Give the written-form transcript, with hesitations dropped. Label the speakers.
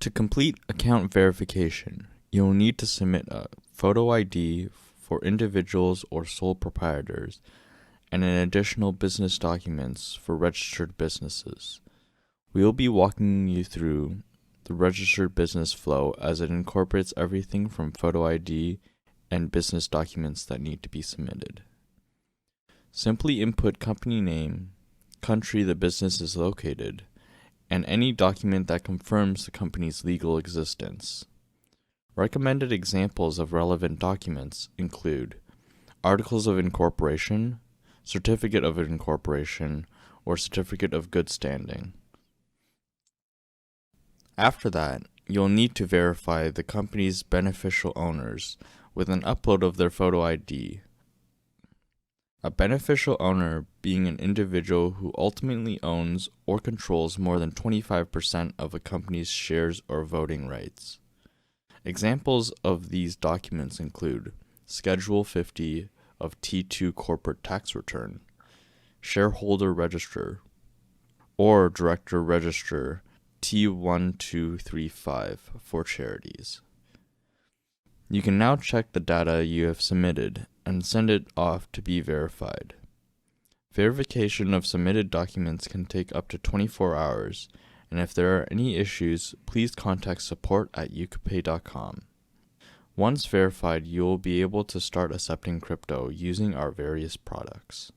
Speaker 1: To complete account verification, you'll need to submit a photo ID for individuals or sole proprietors and an additional business documents for registered businesses. We will be walking you through the registered business flow as it incorporates everything from photo ID and business documents that need to be submitted. Simply input company name, country the business is located, and any document that confirms the company's legal existence. Recommended examples of relevant documents include articles of incorporation, certificate of incorporation, or certificate of good standing. After that, you'll need to verify the company's beneficial owners with an upload of their photo ID. A beneficial owner being an individual who ultimately owns or controls more than 25% of a company's shares or voting rights. Examples of these documents include Schedule 50 of T2 Corporate Tax Return, Shareholder Register, or Director Register T1235 for charities. You can now check the data you have submitted and send it off to be verified. Verification of submitted documents can take up to 24 hours, and if there are any issues, please contact support@EukaPay.com. Once verified, you will be able to start accepting crypto using our various products.